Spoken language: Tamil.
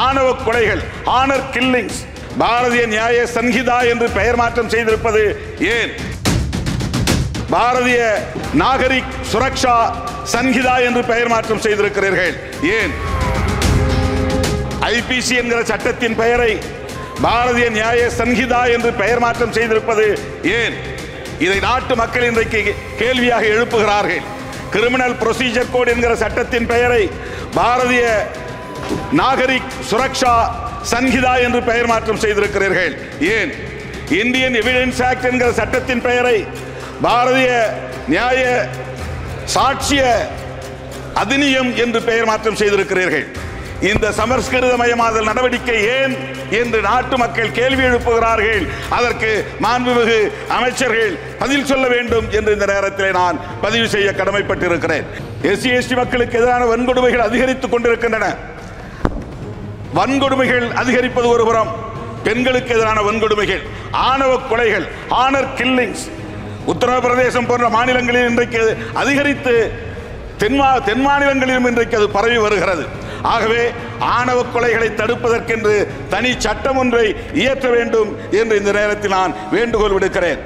ஆணவ கொலைகள், ஆனர் கில்லிங்ஸ், பாரதிய நியாய சன்ஹிதா என்று பெயர் மாற்றம் செய்திருப்பது ஏன்? பாரதிய நாகரிக் சுரக்ஷா சன்ஹிதா என்று பெயர் மாற்றம் செய்திருக்கிறீர்கள் ஏன்? ஐபிசி என்கிற சட்டத்தின் பெயரை பாரதிய நியாய சன்ஹிதா என்று பெயர் மாற்றம் செய்திருப்பது ஏன்? இதை நாட்டு மக்கள் இன்றைக்கு கேள்வியாக எழுப்புகிறார்கள். கிரிமினல் ப்ரொசீஜர் கோட் என்கிற சட்டத்தின் பெயரை பாரதிய நாகரிக் சுரக்ஷா சன்ஹிதா என்று பெயர் மாற்றம் செய்திருக்கிறீர்கள் ஏன்? இந்தியன் எவிடன்ஸ் ஆக்ட் என்கிற சட்டத்தின் பெயரை பாரதிய நியாய சாட்சிய அதிநியம் என்று பெயர் மாற்றம் செய்திருக்கிறீர்கள். இந்த சமஸ்கிருதமயமாதல் நடவடிக்கை ஏன் என்று நாட்டு மக்கள் கேள்வி எழுப்புகிறார்கள். அதற்கு மாண்புமிகு அமைச்சர்கள் பதில் சொல்ல வேண்டும் என்று இந்த நேரத்தில் நான் பதிவு செய்ய கடமைப்பட்டிருக்கிறேன். எஸ்சி எஸ்டி மக்களுக்கு எதிரான வன்கொடுமைகள் அதிகரித்துக் கொண்டிருக்கின்றன. வன்கொடுமைகள் அதிகரிப்பது ஒருபுறம், பெண்களுக்கு எதிரான வன்கொடுமைகள், ஆணவ கொலைகள், ஆனர் கில்லிங்ஸ் உத்தரப்பிரதேசம் போன்ற மாநிலங்களில் இன்றைக்கு அதிகரித்து தென் மாநிலங்களிலும் இன்றைக்கு அது பரவி வருகிறது. ஆகவே ஆணவ கொலைகளை தடுப்பதற்கென்று தனி சட்டம் ஒன்றை இயற்ற வேண்டும் என்று இந்த நேரத்தில் நான் வேண்டுகோள் விடுக்கிறேன்.